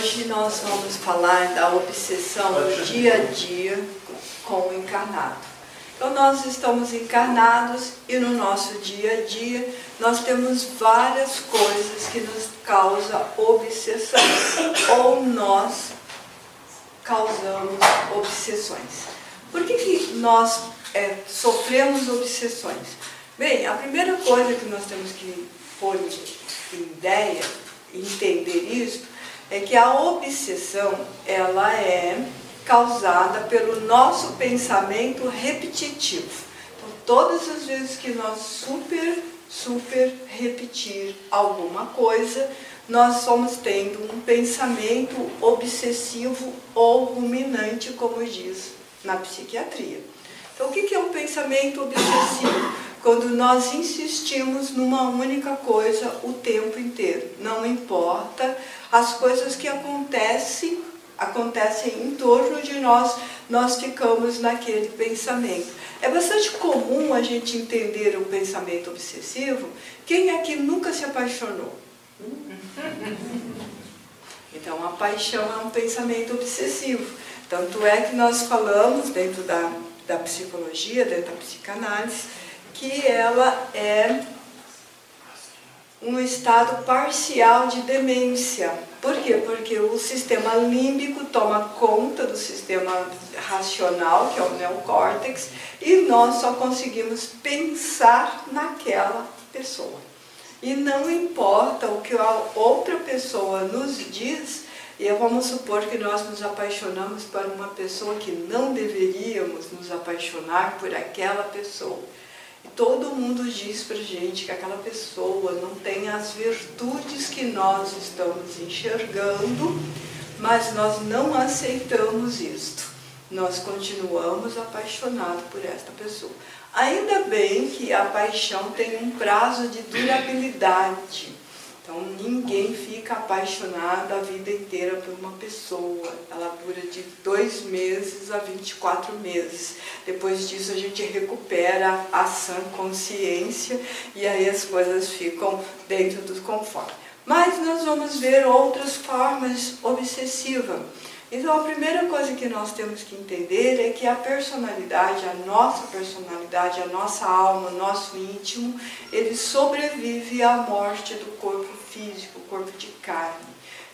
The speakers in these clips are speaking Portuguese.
Hoje nós vamos falar da obsessão do dia a dia com o encarnado. Então nós estamos encarnados e no nosso dia a dia nós temos várias coisas que nos causam obsessão ou nós causamos obsessões. Por que nós sofremos obsessões? Bem, a primeira coisa que nós temos que pôr em ideia, entender isso, é que a obsessão ela é causada pelo nosso pensamento repetitivo. Então, todas as vezes que nós super repetir alguma coisa, nós vamos tendo um pensamento obsessivo ou ruminante, como diz na psiquiatria. Então, o que é um pensamento obsessivo? Quando nós insistimos numa única coisa o tempo inteiro. Não importa as coisas que acontecem em torno de nós ficamos naquele pensamento. É bastante comum a gente entender o pensamento obsessivo. Quem aqui nunca se apaixonou? Então, a paixão é um pensamento obsessivo. Tanto é que nós falamos dentro da psicologia, dentro da psicanálise, que ela é um estado parcial de demência. Por quê? Porque o sistema límbico toma conta do sistema racional, que é o neocórtex, e nós só conseguimos pensar naquela pessoa. E não importa o que a outra pessoa nos diz, e vamos supor que nós nos apaixonamos por uma pessoa que não deveríamos nos apaixonar por aquela pessoa. Todo mundo diz pra gente que aquela pessoa não tem as virtudes que nós estamos enxergando, mas nós não aceitamos isto. Nós continuamos apaixonados por esta pessoa. Ainda bem que a paixão tem um prazo de durabilidade. Então, ninguém fica apaixonado a vida inteira por uma pessoa. Ela dura de 2 meses a 24 meses. Depois disso, a gente recupera a sã consciência e aí as coisas ficam dentro do conforto. Mas nós vamos ver outras formas obsessivas. Então, a primeira coisa que nós temos que entender é que a personalidade, a nossa alma, o nosso íntimo, ele sobrevive à morte do corpo físico, corpo de carne.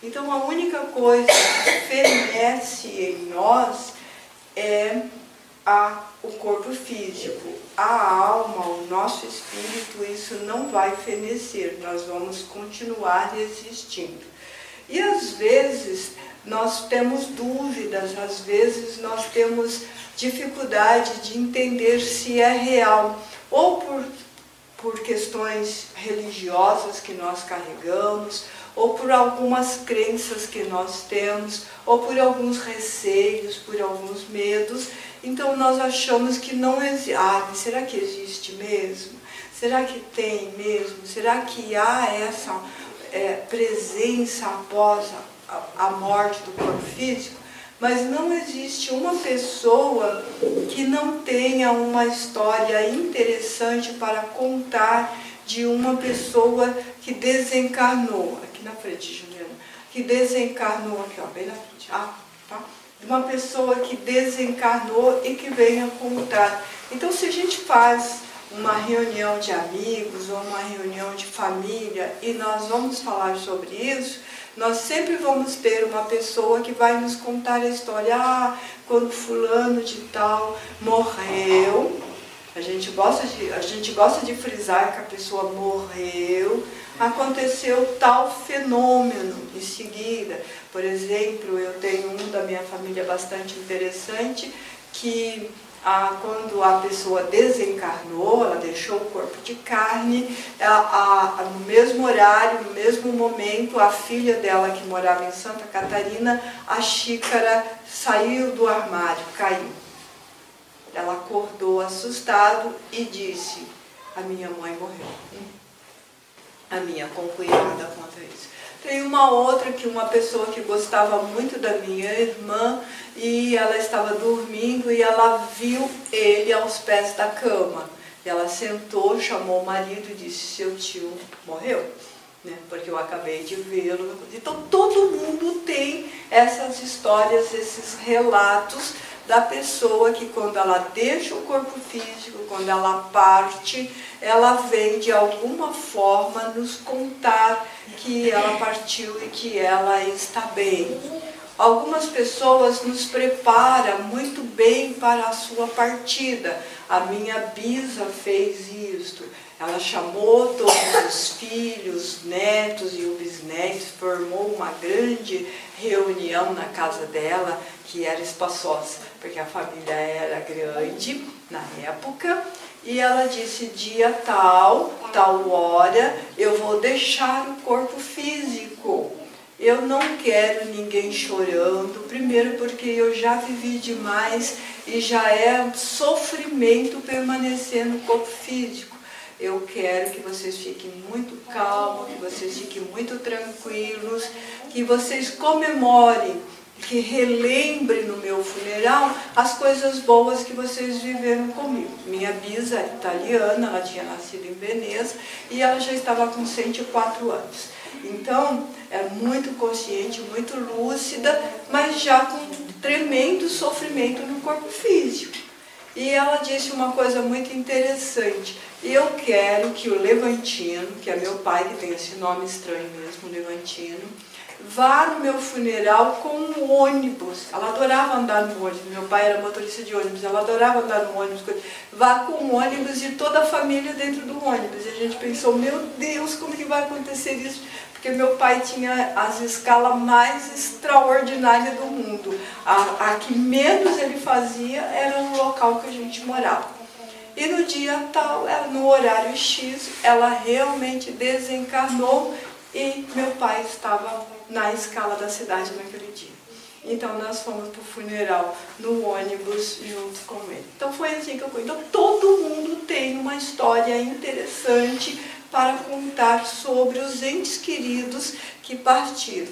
Então, a única coisa que fenece em nós é o corpo físico. A alma, o nosso espírito, isso não vai fenecer, nós vamos continuar existindo. E às vezes nós temos dúvidas, às vezes nós temos dificuldade de entender se é real, ou por questões religiosas que nós carregamos, ou por algumas crenças que nós temos, ou por alguns receios, por alguns medos. Então nós achamos que não existe. Será que existe mesmo? Será que tem mesmo? Será que há essa presença após a morte do corpo físico? Mas não existe uma pessoa que não tenha uma história interessante para contar de uma pessoa que desencarnou. Aqui na frente, Juliana. Que desencarnou, aqui ó, bem na frente. Tá? Uma pessoa que desencarnou e que venha contar. Então, se a gente faz uma reunião de amigos ou uma reunião de família e nós vamos falar sobre isso, nós sempre vamos ter uma pessoa que vai nos contar a história. Quando fulano de tal morreu, a gente gosta de frisar que a pessoa morreu, aconteceu tal fenômeno em seguida. Por exemplo, eu tenho um da minha família bastante interessante, que quando a pessoa desencarnou, ela deixou o corpo de carne, no mesmo horário, no mesmo momento, a filha dela que morava em Santa Catarina, a xícara saiu do armário, caiu. Ela acordou assustado e disse: a minha mãe morreu. A minha concunhada conta isso. Tem uma outra que uma pessoa que gostava muito da minha irmã, e ela estava dormindo e ela viu ele aos pés da cama. E ela sentou, chamou o marido e disse: seu tio morreu. né? Porque eu acabei de vê-lo. Então todo mundo tem essas histórias, esses relatos da pessoa que quando ela deixa o corpo físico, quando ela parte, ela vem de alguma forma nos contar que ela partiu e que ela está bem. Algumas pessoas nos preparam muito bem para a sua partida. A minha bisa fez isto. Ela chamou todos os filhos, netos e bisnetos, formou uma grande reunião na casa dela, que era espaçosa, porque a família era grande na época. E ela disse, dia tal, tal hora, eu vou deixar o corpo físico. Eu não quero ninguém chorando, primeiro porque eu já vivi demais e já é sofrimento permanecer no corpo físico. Eu quero que vocês fiquem muito calmos, que vocês fiquem muito tranquilos, que vocês comemorem, que relembrem no meu funeral as coisas boas que vocês viveram comigo. Minha bisa é italiana, ela tinha nascido em Veneza e ela já estava com 104 anos. Então, é muito consciente, muito lúcida, mas já com tremendo sofrimento no corpo físico. E ela disse uma coisa muito interessante. Eu quero que o Levantino, que é meu pai, que tem esse nome estranho mesmo, Levantino, vá no meu funeral com um ônibus. Ela adorava andar no ônibus. Meu pai era motorista de ônibus, ela adorava andar no ônibus. Vá com o ônibus e toda a família dentro do ônibus. E a gente pensou, meu Deus, como que vai acontecer isso? Porque meu pai tinha as escalas mais extraordinárias do mundo. A que menos ele fazia era no local que a gente morava. E no dia tal, no horário X, ela realmente desencarnou e meu pai estava na escala da cidade naquele dia. Então nós fomos para o funeral no ônibus junto com ele. Então foi assim que eu fui. Então todo mundo tem uma história interessante para contar sobre os entes queridos que partiram.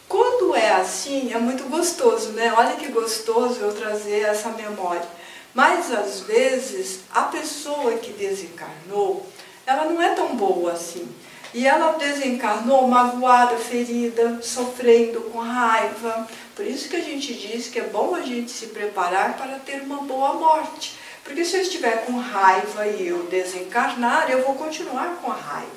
Quando é assim, é muito gostoso, né? Olha que gostoso eu trazer essa memória. Mas às vezes a pessoa que desencarnou, ela não é tão boa assim. E ela desencarnou magoada, ferida, sofrendo, com raiva. Por isso que a gente diz que é bom a gente se preparar para ter uma boa morte. Porque se eu estiver com raiva e eu desencarnar, eu vou continuar com a raiva.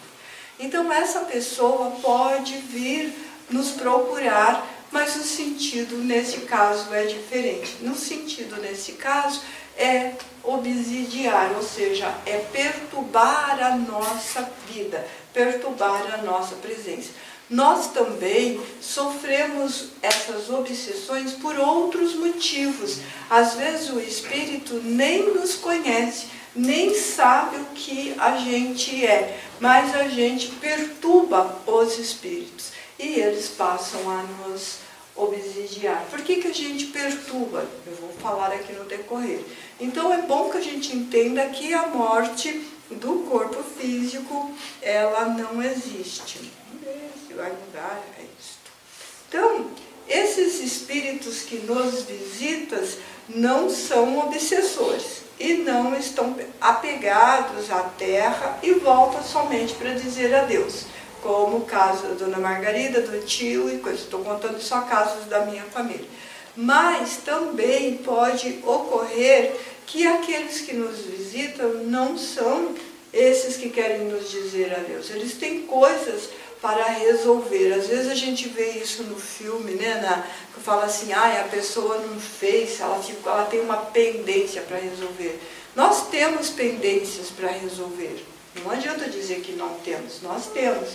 Então essa pessoa pode vir nos procurar, mas o sentido nesse caso é diferente. No sentido nesse caso é obsidiar, ou seja, é perturbar a nossa vida, perturbar a nossa presença. Nós também sofremos essas obsessões por outros motivos. Às vezes o espírito nem nos conhece, nem sabe o que a gente é, mas a gente perturba os espíritos e eles passam a nos obsidiar. Por que a gente perturba? Eu vou falar aqui no decorrer. Então é bom que a gente entenda que a morte do corpo físico, ela não existe. Vamos ver se vai mudar isso. Então, esses espíritos que nos visitam não são obsessores e não estão apegados à terra e voltam somente para dizer adeus. Como o caso da Dona Margarida, do tio e coisas. Estou contando só casos da minha família. Mas também pode ocorrer que aqueles que nos visitam não são esses que querem nos dizer adeus. Eles têm coisas para resolver. Às vezes a gente vê isso no filme, né? Que fala assim, a pessoa não fez, ela tem uma pendência para resolver. Nós temos pendências para resolver. Não adianta dizer que não temos, nós temos.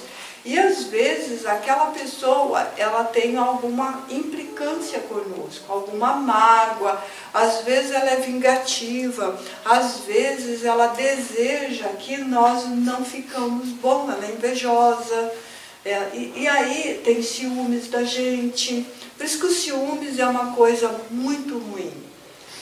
E às vezes aquela pessoa, ela tem alguma implicância conosco, alguma mágoa, às vezes ela é vingativa, às vezes ela deseja que nós não ficamos bom, ela é invejosa, e aí tem ciúmes da gente. Por isso que o ciúmes é uma coisa muito ruim.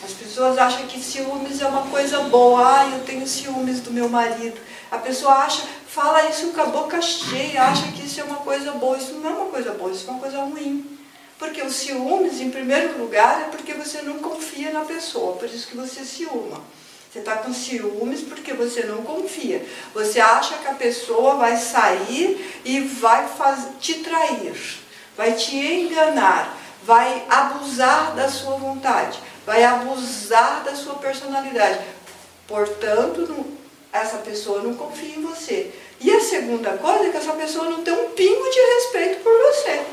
As pessoas acham que ciúmes é uma coisa boa. Eu tenho ciúmes do meu marido. A pessoa fala isso com a boca cheia, acha que isso é uma coisa boa. Isso não é uma coisa boa, isso é uma coisa ruim. Porque o ciúmes, em primeiro lugar, é porque você não confia na pessoa, por isso que você ciúma. Você está com ciúmes porque você não confia. Você acha que a pessoa vai sair e vai te trair, vai te enganar, vai abusar da sua vontade, vai abusar da sua personalidade. Portanto, essa pessoa não confia em você. E a segunda coisa é que essa pessoa não tem um pingo de respeito por você.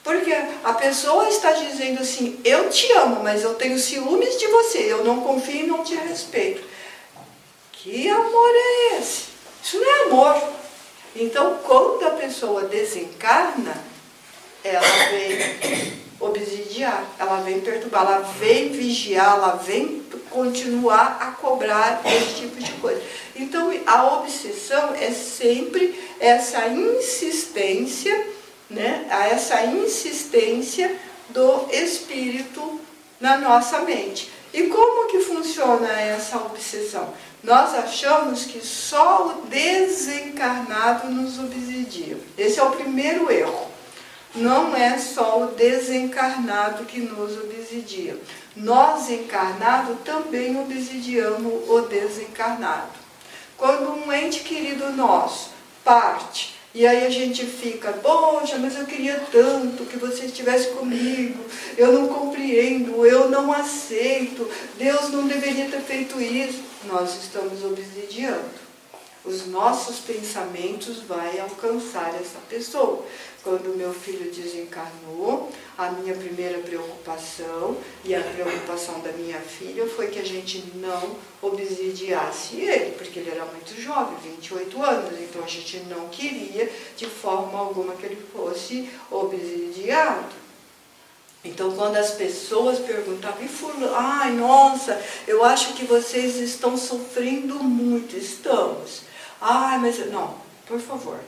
Porque a pessoa está dizendo assim, eu te amo, mas eu tenho ciúmes de você, eu não confio e não te respeito. Que amor é esse? Isso não é amor. Então, quando a pessoa desencarna, ela vem obsidiar, ela vem perturbar, ela vem vigiar, ela vem continuar a cobrar esse tipo de coisa. Então, a obsessão é sempre essa insistência, né, essa insistência do espírito na nossa mente. E como que funciona essa obsessão? Nós achamos que só o desencarnado nos obsidia. Esse é o primeiro erro. Não é só o desencarnado que nos obsidia. Nós, encarnados, também obsidiamos o desencarnado. Quando um ente querido nosso parte, e aí a gente fica, poxa, mas eu queria tanto que você estivesse comigo, eu não compreendo, eu não aceito, Deus não deveria ter feito isso. Nós estamos obsidiando. Os nossos pensamentos vão alcançar essa pessoa. Quando meu filho desencarnou, a minha primeira preocupação e a preocupação da minha filha foi que a gente não obsidiasse ele, porque ele era muito jovem, 28 anos, então a gente não queria de forma alguma que ele fosse obsidiado. Então, quando as pessoas perguntavam, e fulano, ai, nossa, eu acho que vocês estão sofrendo muito. Estamos. Ai, mas não, por favor,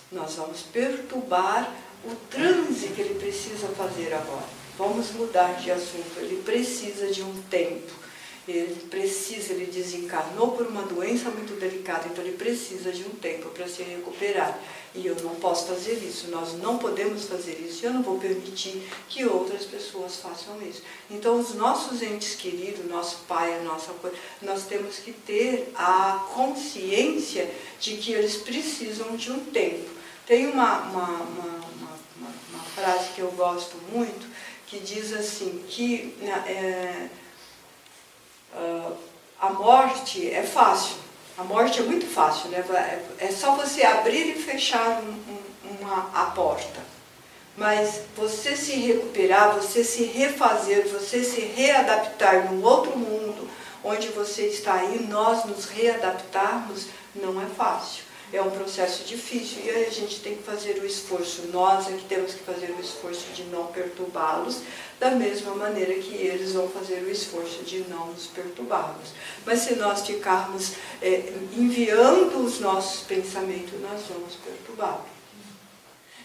nós vamos perturbar o transe que ele precisa fazer agora. Vamos mudar de assunto. Ele precisa de um tempo. Ele desencarnou por uma doença muito delicada, então ele precisa de um tempo para se recuperar. E eu não posso fazer isso, nós não podemos fazer isso, eu não vou permitir que outras pessoas façam isso. Então, os nossos entes queridos, nosso pai, a nossa coisa, nós temos que ter a consciência de que eles precisam de um tempo. Tem uma frase que eu gosto muito, que diz assim, que a morte é fácil. A morte é muito fácil, né? É só você abrir e fechar a porta. Mas você se recuperar, você se refazer, você se readaptar num outro mundo, onde você está aí, nós nos readaptarmos, não é fácil. É um processo difícil e aí a gente tem que fazer o esforço. Nós é que temos que fazer o esforço de não perturbá-los, da mesma maneira que eles vão fazer o esforço de não nos perturbá-los. Mas se nós ficarmos enviando os nossos pensamentos, nós vamos perturbá-los.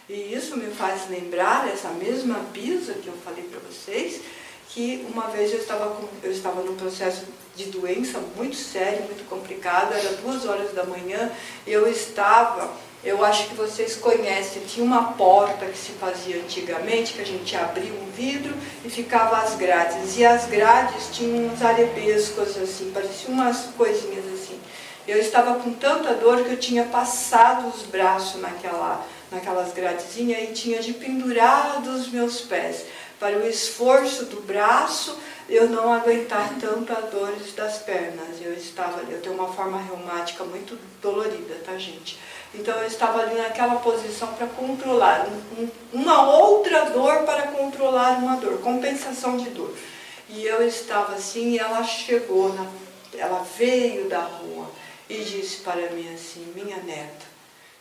E isso me faz lembrar essa mesma Bisa que eu falei para vocês, que uma vez eu estava num processo de doença muito sério, muito complicado, era 2 horas da manhã, eu acho que vocês conhecem, tinha uma porta que se fazia antigamente, que a gente abria um vidro e ficava as grades, e as grades tinham uns arabescos assim, pareciam umas coisinhas assim. Eu estava com tanta dor que eu tinha passado os braços naquelas gradezinhas e tinha de pendurar os meus pés, para o esforço do braço eu não aguentar tantas dores das pernas. Eu tenho uma forma reumática muito dolorida, tá, gente? Então eu estava ali naquela posição para controlar uma outra dor para controlar uma dor, compensação de dor. E eu estava assim, e ela chegou, ela veio da rua e disse para mim assim, minha neta,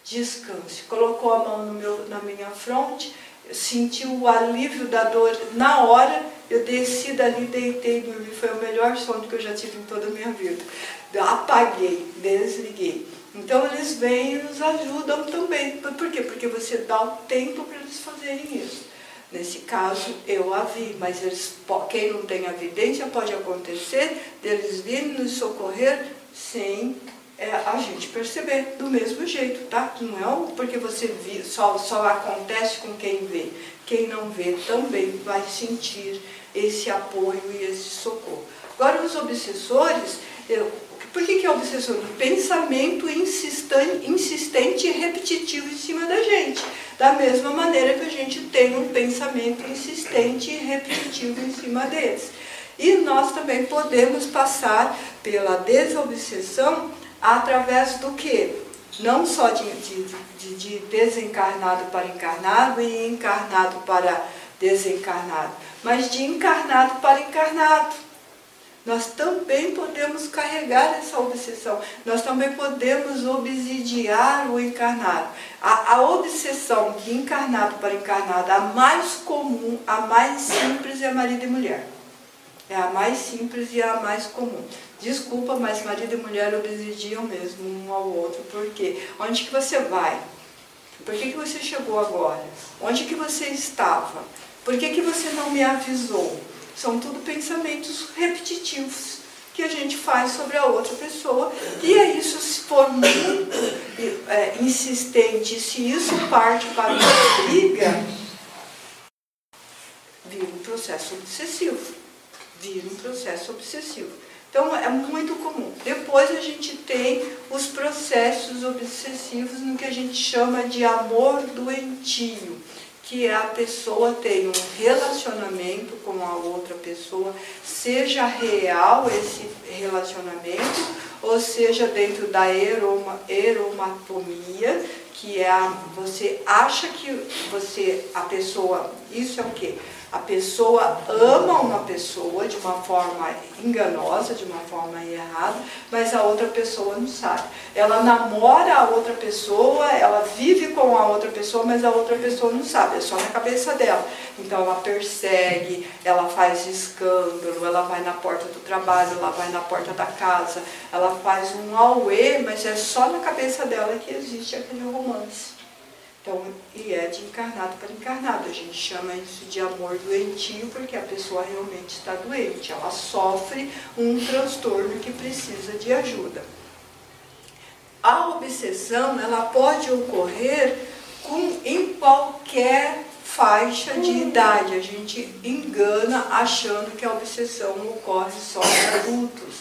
descanse. Colocou a mão na minha fronte, senti o alívio da dor na hora, eu desci dali, deitei, dormi, foi o melhor sono que eu já tive em toda a minha vida. Apaguei, desliguei. Então eles vêm e nos ajudam também. Por quê? Porque você dá o tempo para eles fazerem isso. Nesse caso, eu a vi, mas quem não tem evidência pode acontecer deles virem nos socorrer sem a gente perceber do mesmo jeito, tá? Não é porque você vê, só acontece com quem vê. Quem não vê também vai sentir esse apoio e esse socorro. Agora, os obsessores, Por que é obsessor? Um pensamento insistente e repetitivo em cima da gente. Da mesma maneira que a gente tem um pensamento insistente e repetitivo em cima deles. E nós também podemos passar pela desobsessão através do quê? Não só de desencarnado para encarnado e encarnado para desencarnado, mas de encarnado para encarnado. Nós também podemos carregar essa obsessão, nós também podemos obsidiar o encarnado. A obsessão de encarnado para encarnado, a mais comum, a mais simples é marido e mulher. É a mais simples e a mais comum. Desculpa, mas marido e mulher obsidiam mesmo um ao outro. Por quê? Onde que você vai? Por que você chegou agora? Onde que você estava? Por que você não me avisou? São tudo pensamentos repetitivos que a gente faz sobre a outra pessoa. E é isso, se for muito insistente, se isso parte para uma briga, vira um processo obsessivo. Vira um processo obsessivo. Então, é muito comum. Depois a gente tem os processos obsessivos no que a gente chama de amor doentio, que a pessoa tem um relacionamento com a outra pessoa, seja real esse relacionamento, ou seja dentro da eromatomia, que é você acha que a pessoa, isso é o quê? A pessoa ama uma pessoa de uma forma enganosa, de uma forma errada, mas a outra pessoa não sabe. Ela namora a outra pessoa, ela vive com a outra pessoa, mas a outra pessoa não sabe, é só na cabeça dela. Então ela persegue, ela faz escândalo, ela vai na porta do trabalho, ela vai na porta da casa, ela faz um auê, mas é só na cabeça dela que existe aquele romance. Então, e é de encarnado para encarnado. A gente chama isso de amor doentio porque a pessoa realmente está doente. Ela sofre um transtorno que precisa de ajuda. A obsessão, ela pode ocorrer em qualquer faixa de idade. A gente engana achando que a obsessão ocorre só em adultos.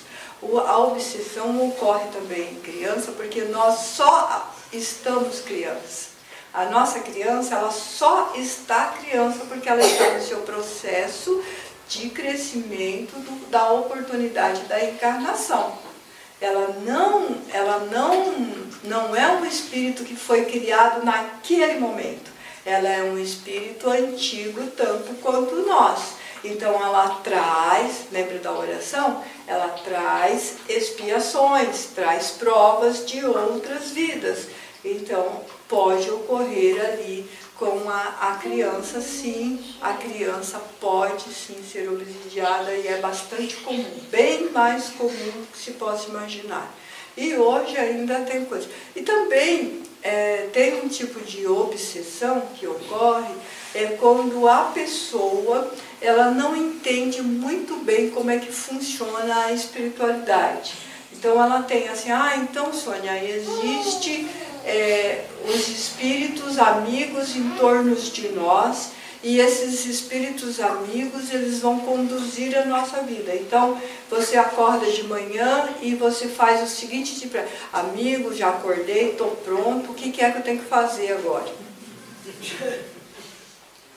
A obsessão ocorre também em criança porque nós só estamos crianças. A nossa criança, ela só está criança porque ela está no seu processo de crescimento da oportunidade da encarnação. Ela não é um espírito que foi criado naquele momento. Ela é um espírito antigo tanto quanto nós. Então ela traz, lembra da oração? Ela traz expiações, traz provas de outras vidas. Então, pode ocorrer ali com a criança, sim, a criança pode sim ser obsidiada e é bastante comum, bem mais comum do que se possa imaginar. E hoje ainda tem coisa. E também tem um tipo de obsessão que ocorre, quando a pessoa ela não entende muito bem como é que funciona a espiritualidade. Então ela tem assim, então Sônia, existe os espíritos amigos em torno de nós, e esses espíritos amigos, eles vão conduzir a nossa vida. Então, você acorda de manhã e você faz o seguinte tipo, amigo, já acordei, estou pronto, o que é que eu tenho que fazer agora?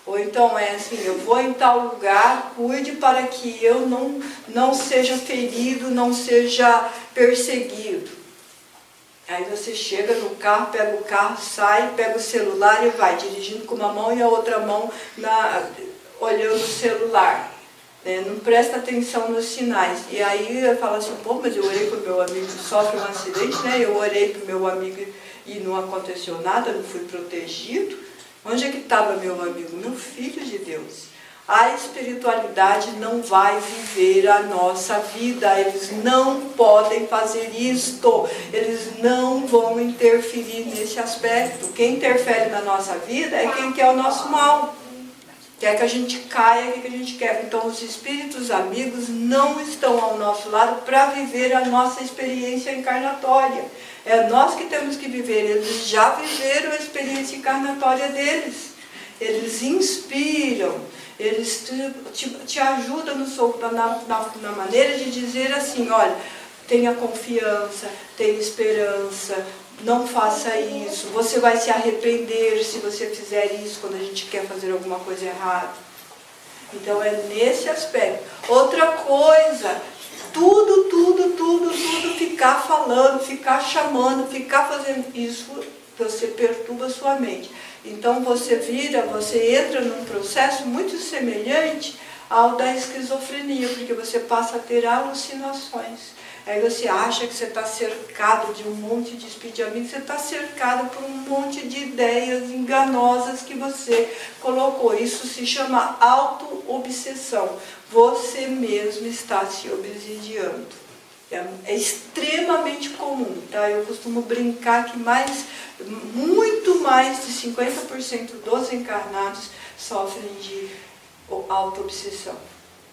Ou então é assim, eu vou em tal lugar, cuide para que eu não seja ferido, não seja perseguido. Aí você chega no carro, pega o carro, sai, pega o celular e vai, dirigindo com uma mão e a outra mão olhando o celular. Não presta atenção nos sinais. E aí eu falo assim, mas eu orei para o meu amigo que sofre um acidente, eu orei para o meu amigo e não aconteceu nada, não fui protegido. Onde é que estava meu amigo? Meu filho de Deus. A espiritualidade não vai viver a nossa vida, eles não podem fazer isto, eles não vão interferir nesse aspecto. Quem interfere na nossa vida é quem quer o nosso mal, quer que a gente caia, quer que a gente quebre. Então os espíritos amigos não estão ao nosso lado para viver a nossa experiência encarnatória. É nós que temos que viver, eles já viveram a experiência encarnatória deles, eles inspiram. Eles te ajudam na maneira de dizer assim, olha, tenha confiança, tenha esperança, não faça isso, você vai se arrepender se você fizer isso quando a gente quer fazer alguma coisa errada. Então é nesse aspecto. Outra coisa, tudo ficar falando, ficar chamando, ficar fazendo isso, você perturba a sua mente. Então você entra num processo muito semelhante ao da esquizofrenia, porque você passa a ter alucinações. Aí você acha que você está cercado de um monte de espírito de amigo, você está cercado por um monte de ideias enganosas que você colocou. Isso se chama auto-obsessão. Você mesmo está se obsidiando. É extremamente comum, tá? Eu costumo brincar que muito mais de 50% dos encarnados sofrem de auto-obsessão.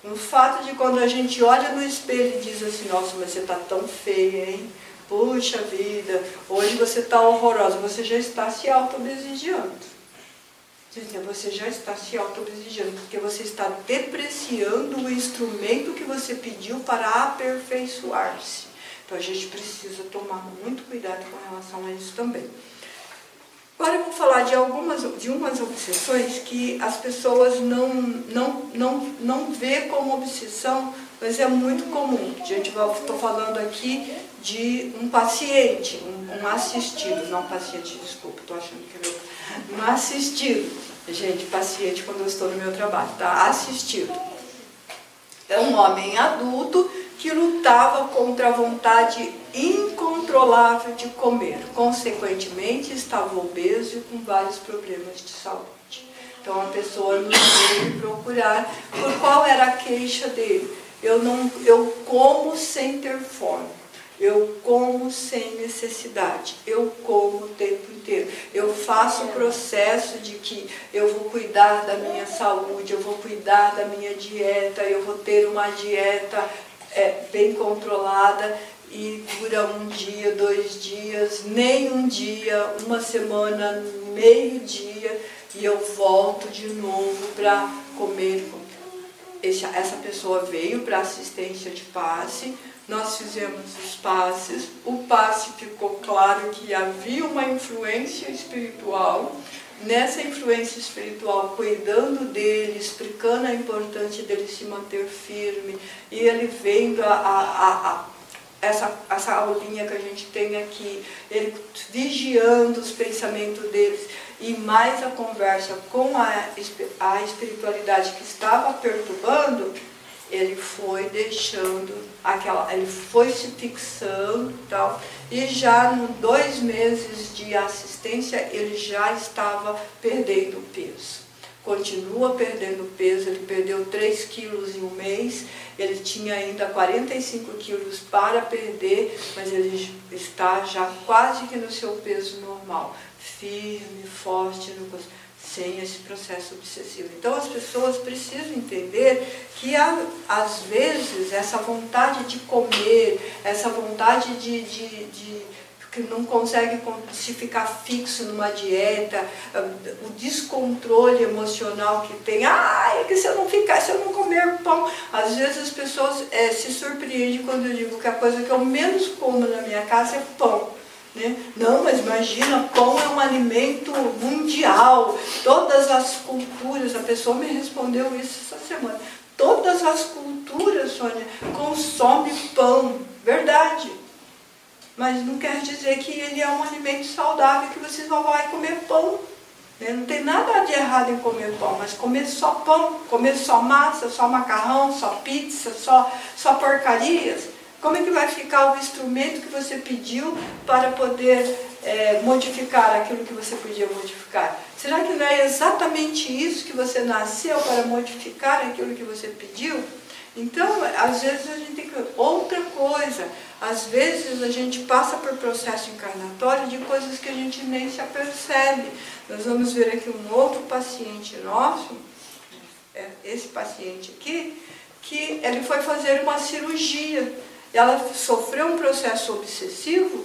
No fato de quando a gente olha no espelho e diz assim, nossa, mas você está tão feia, hein? Puxa vida, hoje você está horrorosa, você já está se auto-obsidiando. Você já está se auto-obsidiando, porque você está depreciando o instrumento que você pediu para aperfeiçoar-se. Então a gente precisa tomar muito cuidado com relação a isso também. Agora eu vou falar de umas obsessões que as pessoas não vê como obsessão, mas é muito comum. Estou falando aqui de um paciente, um assistido, não paciente, desculpa, estou achando que é um assistido. Gente, paciente quando eu estou no meu trabalho, tá? Assistido. É um homem adulto que lutava contra a vontade incontrolável de comer. Consequentemente, estava obeso e com vários problemas de saúde. Então, a pessoa nos veio me procurar por qual era a queixa dele. Eu como sem ter fome. Eu como sem necessidade, eu como o tempo inteiro. Eu faço o processo de que eu vou cuidar da minha saúde, eu vou cuidar da minha dieta, eu vou ter uma dieta bem controlada e dura um dia, 2 dias, nem um dia, uma semana, meio dia e eu volto de novo para comer. Essa pessoa veio para assistência de passe. Nós fizemos os passes, o passe ficou claro que havia uma influência espiritual, nessa influência espiritual, cuidando dele, explicando a importância dele se manter firme, e ele vendo essa aulinha que a gente tem aqui, ele vigiando os pensamentos deles, e mais a conversa com a espiritualidade que estava perturbando, ele foi deixando ele foi se fixando e tal, e já nos 2 meses de assistência ele já estava perdendo peso. Continua perdendo peso, ele perdeu 3 quilos em um mês, ele tinha ainda 45 quilos para perder, mas ele está já quase que no seu peso normal, firme, forte, sem esse processo obsessivo. Então as pessoas precisam entender que às vezes essa vontade de comer, essa vontade que não consegue se ficar fixo numa dieta, o descontrole emocional que tem, é que se eu não comer pão, às vezes as pessoas se surpreendem quando eu digo que a coisa que eu menos como na minha casa é pão. Né? Não, mas imagina, pão é um alimento mundial, todas as culturas, a pessoa me respondeu isso essa semana, todas as culturas, Sônia, consomem pão, verdade, mas não quer dizer que ele é um alimento saudável, que você só vai comer pão, né? Não tem nada de errado em comer pão, mas comer só pão, comer só massa, só macarrão, só pizza, só porcarias. Como é que vai ficar o instrumento que você pediu para poder modificar aquilo que você podia modificar? Será que não é exatamente isso que você nasceu para modificar aquilo que você pediu? Então, às vezes a gente tem que... Outra coisa, às vezes a gente passa por processo encarnatório de coisas que a gente nem se apercebe. Nós vamos ver aqui um outro paciente nosso, esse paciente aqui, que ele foi fazer uma cirurgia. Ela sofreu um processo obsessivo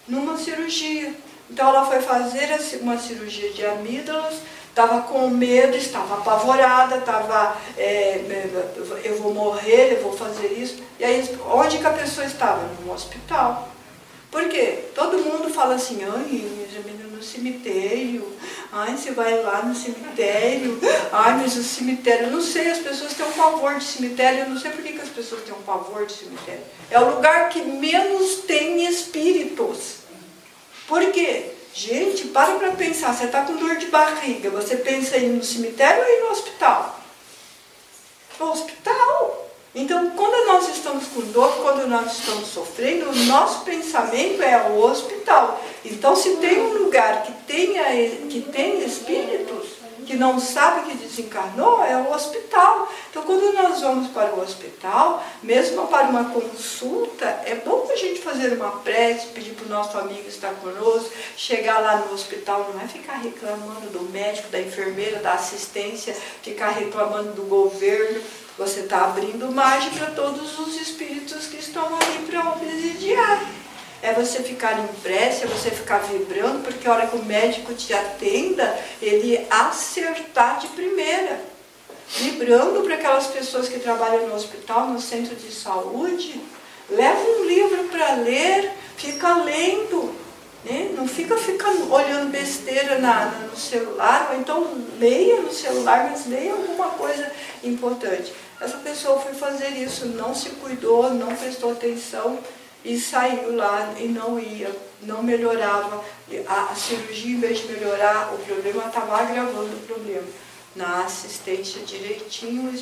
numa cirurgia. Então ela foi fazer uma cirurgia de amígdalas, estava com medo, estava apavorada, estava, eu vou morrer, eu vou fazer isso. E aí, onde que a pessoa estava? No hospital. Por quê? Todo mundo fala assim, ai, no cemitério, ai, você vai lá no cemitério, ai, mas o cemitério, eu não sei, as pessoas têm um pavor de cemitério, eu não sei por que as pessoas têm um pavor de cemitério. É o lugar que menos tem espíritos. Por quê? Gente, para pensar, você está com dor de barriga, você pensa em ir no cemitério ou ir no hospital? No hospital. Então, quando nós estamos com dor, quando nós estamos sofrendo, o nosso pensamento é o hospital. Então, se tem um lugar que tem espíritos, que não sabe que desencarnou, é o hospital. Então, quando nós vamos para o hospital, mesmo para uma consulta, é bom a gente fazer uma prece, pedir para o nosso amigo estar conosco, chegar lá no hospital, não é ficar reclamando do médico, da enfermeira, da assistência, ficar reclamando do governo. Você está abrindo margem para todos os espíritos que estão ali para presidiar. É você ficar em prece, é você ficar vibrando, porque a hora que o médico te atenda, ele acertar de primeira. Vibrando para aquelas pessoas que trabalham no hospital, no centro de saúde. Leva um livro para ler, fica lendo. Né? Não fica olhando besteira no celular, ou então leia no celular, mas leia alguma coisa importante. Essa pessoa foi fazer isso, não se cuidou, não prestou atenção e saiu lá e não melhorava. A cirurgia, em vez de melhorar o problema, estava agravando o problema. Na assistência direitinho,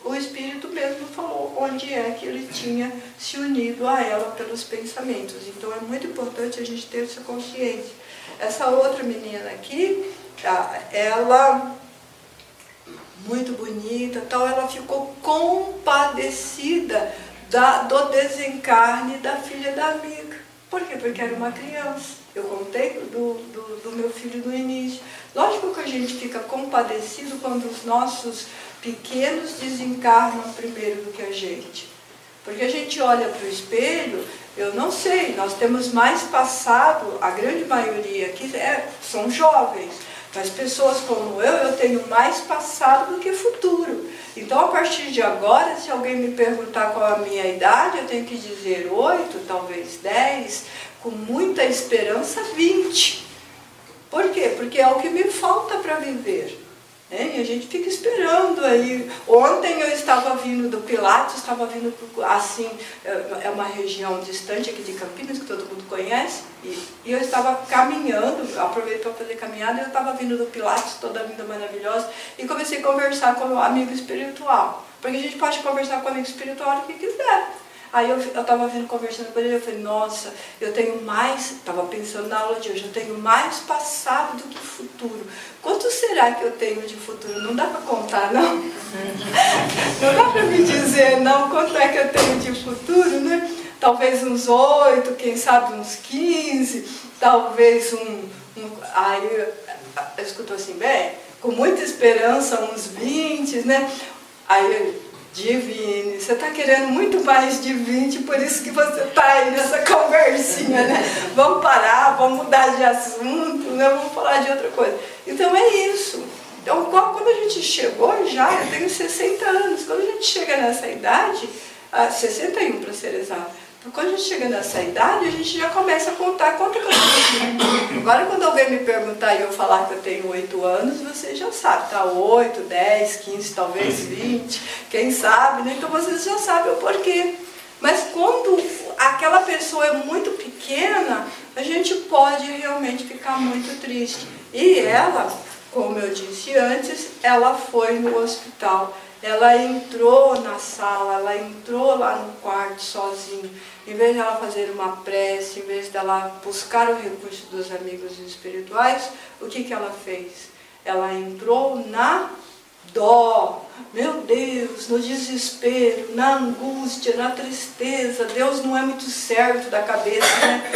o espírito mesmo falou onde é que ele tinha se unido a ela pelos pensamentos. Então é muito importante a gente ter essa consciência. Essa outra menina aqui, ela, muito bonita, tal, ela ficou compadecida do desencarne da filha da amiga. Por quê? Porque era uma criança. Eu contei do meu filho no início. Lógico que a gente fica compadecido quando os nossos pequenos desencarnam primeiro do que a gente. Porque a gente olha para o espelho, eu não sei, nós temos mais passado, a grande maioria aqui são jovens, mas pessoas como eu tenho mais passado do que futuro. Então, a partir de agora, se alguém me perguntar qual é a minha idade, eu tenho que dizer 8, talvez 10, com muita esperança 20. Por quê? Porque é o que me falta para viver. Né? E a gente fica esperando aí. Ontem eu estava vindo do Pilates, estava vindo assim, é uma região distante aqui de Campinas, que todo mundo conhece, e eu estava caminhando, aproveitei para fazer caminhada, e eu estava vindo do Pilates, toda linda, maravilhosa, e comecei a conversar com o meu amigo espiritual. Porque a gente pode conversar com o amigo espiritual o que quiser. Aí eu estava vindo conversando com ele, eu falei, nossa, eu tenho mais, estava pensando na aula de hoje, eu tenho mais passado do que futuro. Quanto será que eu tenho de futuro? Não dá para contar, não? Não dá para me dizer, não, quanto é que eu tenho de futuro, né? Talvez uns 8, quem sabe uns 15, talvez Aí eu escutou assim, bem, com muita esperança, uns 20, né? Aí Divine, você está querendo muito mais de 20, por isso que você está aí nessa conversinha, né? Vamos parar, vamos mudar de assunto, né? Vamos falar de outra coisa. Então é isso. Então, quando a gente chegou eu tenho 60 anos, quando a gente chega nessa idade, 61 para ser exato, quando a gente chega nessa idade, a gente já começa a contar quanto que eu tenho. Agora, quando alguém me perguntar e eu falar que eu tenho 8 anos, você já sabe, tá? 8, 10, 15, talvez 20, quem sabe, né? Então vocês já sabem o porquê. Mas quando aquela pessoa é muito pequena, a gente pode realmente ficar muito triste. E ela, como eu disse antes, ela foi no hospital. Ela entrou na sala, ela entrou lá no quarto sozinha. Em vez de ela fazer uma prece, em vez de ela buscar o recurso dos amigos espirituais, o que ela fez? Ela entrou na dó, meu Deus, no desespero, na angústia, na tristeza. Deus não é muito certo da cabeça, né?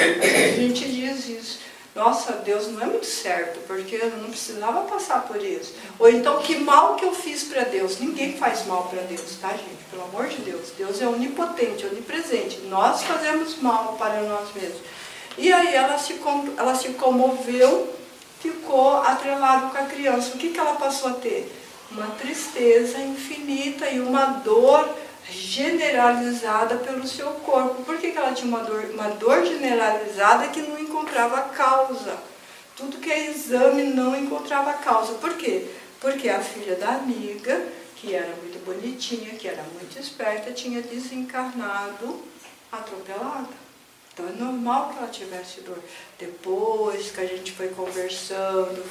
A gente diz isso. Nossa, Deus não é muito certo, porque eu não precisava passar por isso. Ou então, que mal que eu fiz para Deus? Ninguém faz mal para Deus, tá, gente? Pelo amor de Deus. Deus é onipotente, onipresente. Nós fazemos mal para nós mesmos. E aí ela se comoveu, ficou atrelado com a criança. O que ela passou a ter? Uma tristeza infinita e uma dor generalizada pelo seu corpo. Por que ela tinha uma dor generalizada que não encontrava causa? Tudo que é exame não encontrava causa. Por quê? Porque a filha da amiga, que era muito bonitinha, que era muito esperta, tinha desencarnado atropelada. Então é normal que ela tivesse dor. Depois que a gente foi conversando,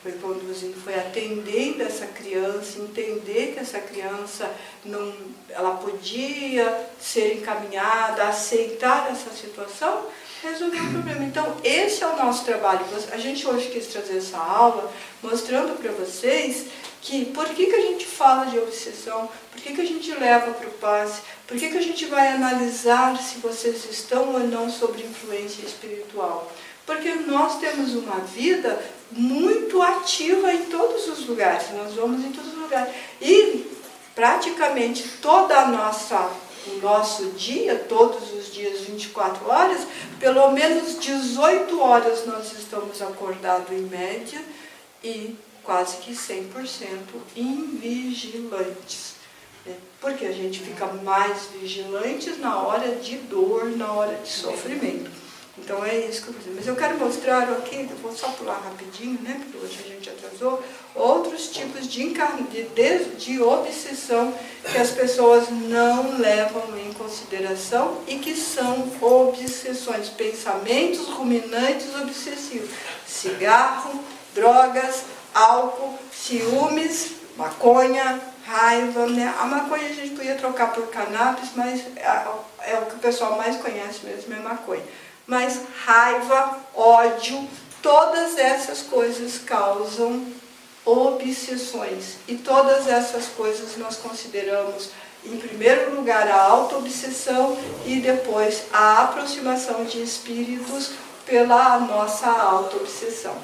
foi conduzindo, foi atendendo essa criança, entender que essa criança não, ela podia ser encaminhada, aceitar essa situação, resolveu o problema. Então esse é o nosso trabalho. A gente hoje quis trazer essa aula mostrando para vocês que por que a gente fala de obsessão, por que a gente leva para o passe, por que a gente vai analisar se vocês estão ou não sob influência espiritual. Porque nós temos uma vida muito ativa em todos os lugares, nós vamos em todos os lugares. E praticamente toda o nosso dia, todos os dias 24 horas, pelo menos 18 horas nós estamos acordados em média e quase que 100% invigilantes. Porque a gente fica mais vigilante na hora de dor, na hora de sofrimento. Então é isso que eu vou dizer. Mas eu quero mostrar aqui, eu vou só pular rapidinho, né, porque hoje a gente atrasou, outros tipos de obsessão que as pessoas não levam em consideração e que são obsessões, pensamentos ruminantes obsessivos. Cigarro, drogas, álcool, ciúmes, maconha, raiva, né? A maconha a gente podia trocar por cannabis, mas é o que o pessoal mais conhece mesmo, é maconha. Mas raiva, ódio, todas essas coisas causam obsessões. E todas essas coisas nós consideramos, em primeiro lugar, a auto-obsessão e depois a aproximação de espíritos pela nossa auto-obsessão.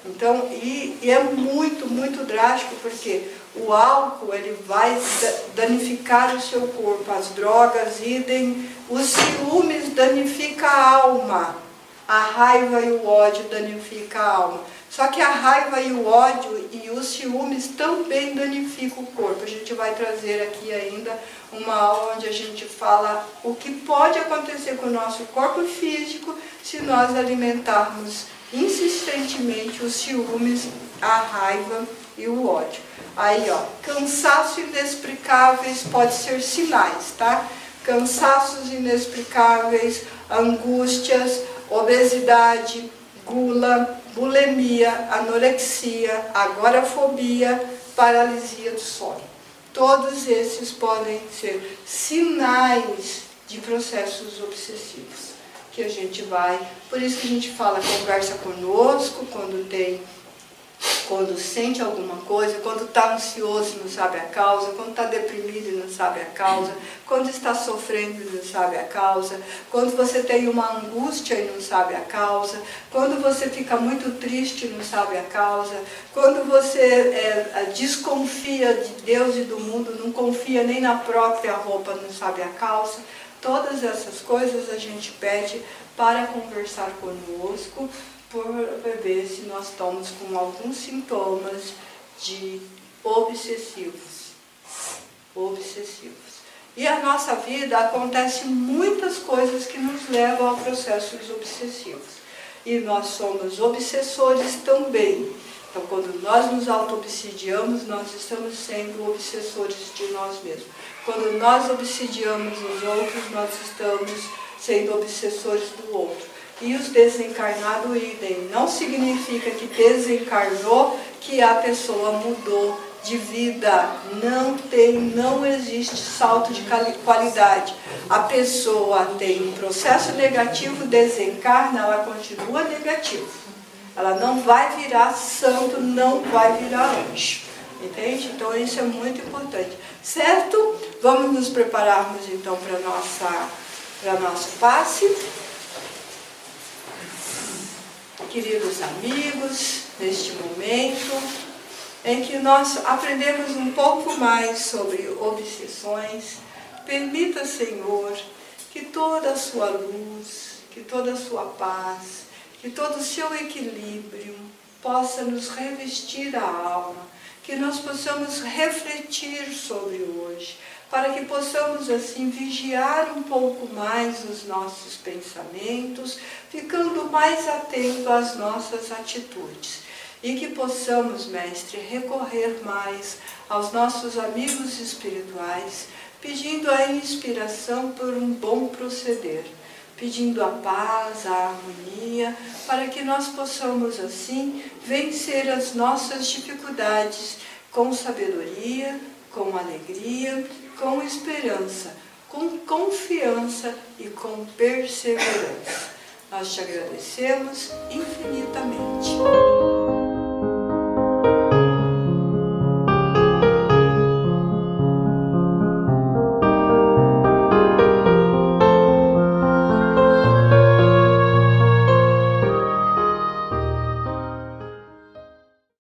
Então, e é muito, muito drástico, porque o álcool ele vai danificar o seu corpo, as drogas, idem, os ciúmes danifica a alma, a raiva e o ódio danifica a alma. Só que a raiva e o ódio e os ciúmes também danificam o corpo. A gente vai trazer aqui ainda uma aula onde a gente fala o que pode acontecer com o nosso corpo físico se nós alimentarmos insistentemente os ciúmes, a raiva e o ódio. Aí, ó, cansaço inexplicáveis pode ser sinais, tá? Cansaços inexplicáveis, angústias, obesidade, gula, bulimia, anorexia, agorafobia, paralisia do sono. Todos esses podem ser sinais de processos obsessivos que a gente vai, por isso que a gente fala, conversa conosco quando sente alguma coisa, quando está ansioso e não sabe a causa, quando está deprimido e não sabe a causa, quando está sofrendo e não sabe a causa, quando você tem uma angústia e não sabe a causa, quando você fica muito triste e não sabe a causa, quando você desconfia de Deus e do mundo, não confia nem na própria roupa, não sabe a causa. Todas essas coisas a gente pede para conversar conosco, por ver se nós estamos com alguns sintomas de obsessivos. E a nossa vida acontece muitas coisas que nos levam a processos obsessivos. E nós somos obsessores também. Então, quando nós nos auto-obsidiamos, nós estamos sendo obsessores de nós mesmos. Quando nós obsidiamos os outros, nós estamos sendo obsessores do outro. E os desencarnados, idem, não significa que desencarnou que a pessoa mudou de vida. Não existe salto de qualidade. A pessoa tem um processo negativo, desencarna, ela continua negativa. Ela não vai virar santo, não vai virar anjo. Entende? Então isso é muito importante. Certo? Vamos nos prepararmos então para nosso passe. Queridos amigos, neste momento em que nós aprendemos um pouco mais sobre obsessões, permita, Senhor, que toda a sua luz, que toda a sua paz, que todo o seu equilíbrio possa nos revestir a alma, que nós possamos refletir sobre o hoje, para que possamos assim vigiar um pouco mais os nossos pensamentos, ficando mais atento às nossas atitudes. E que possamos, Mestre, recorrer mais aos nossos amigos espirituais, pedindo a inspiração por um bom proceder, pedindo a paz, a harmonia, para que nós possamos assim vencer as nossas dificuldades com sabedoria, com alegria, com esperança, com confiança e com perseverança. Nós te agradecemos infinitamente.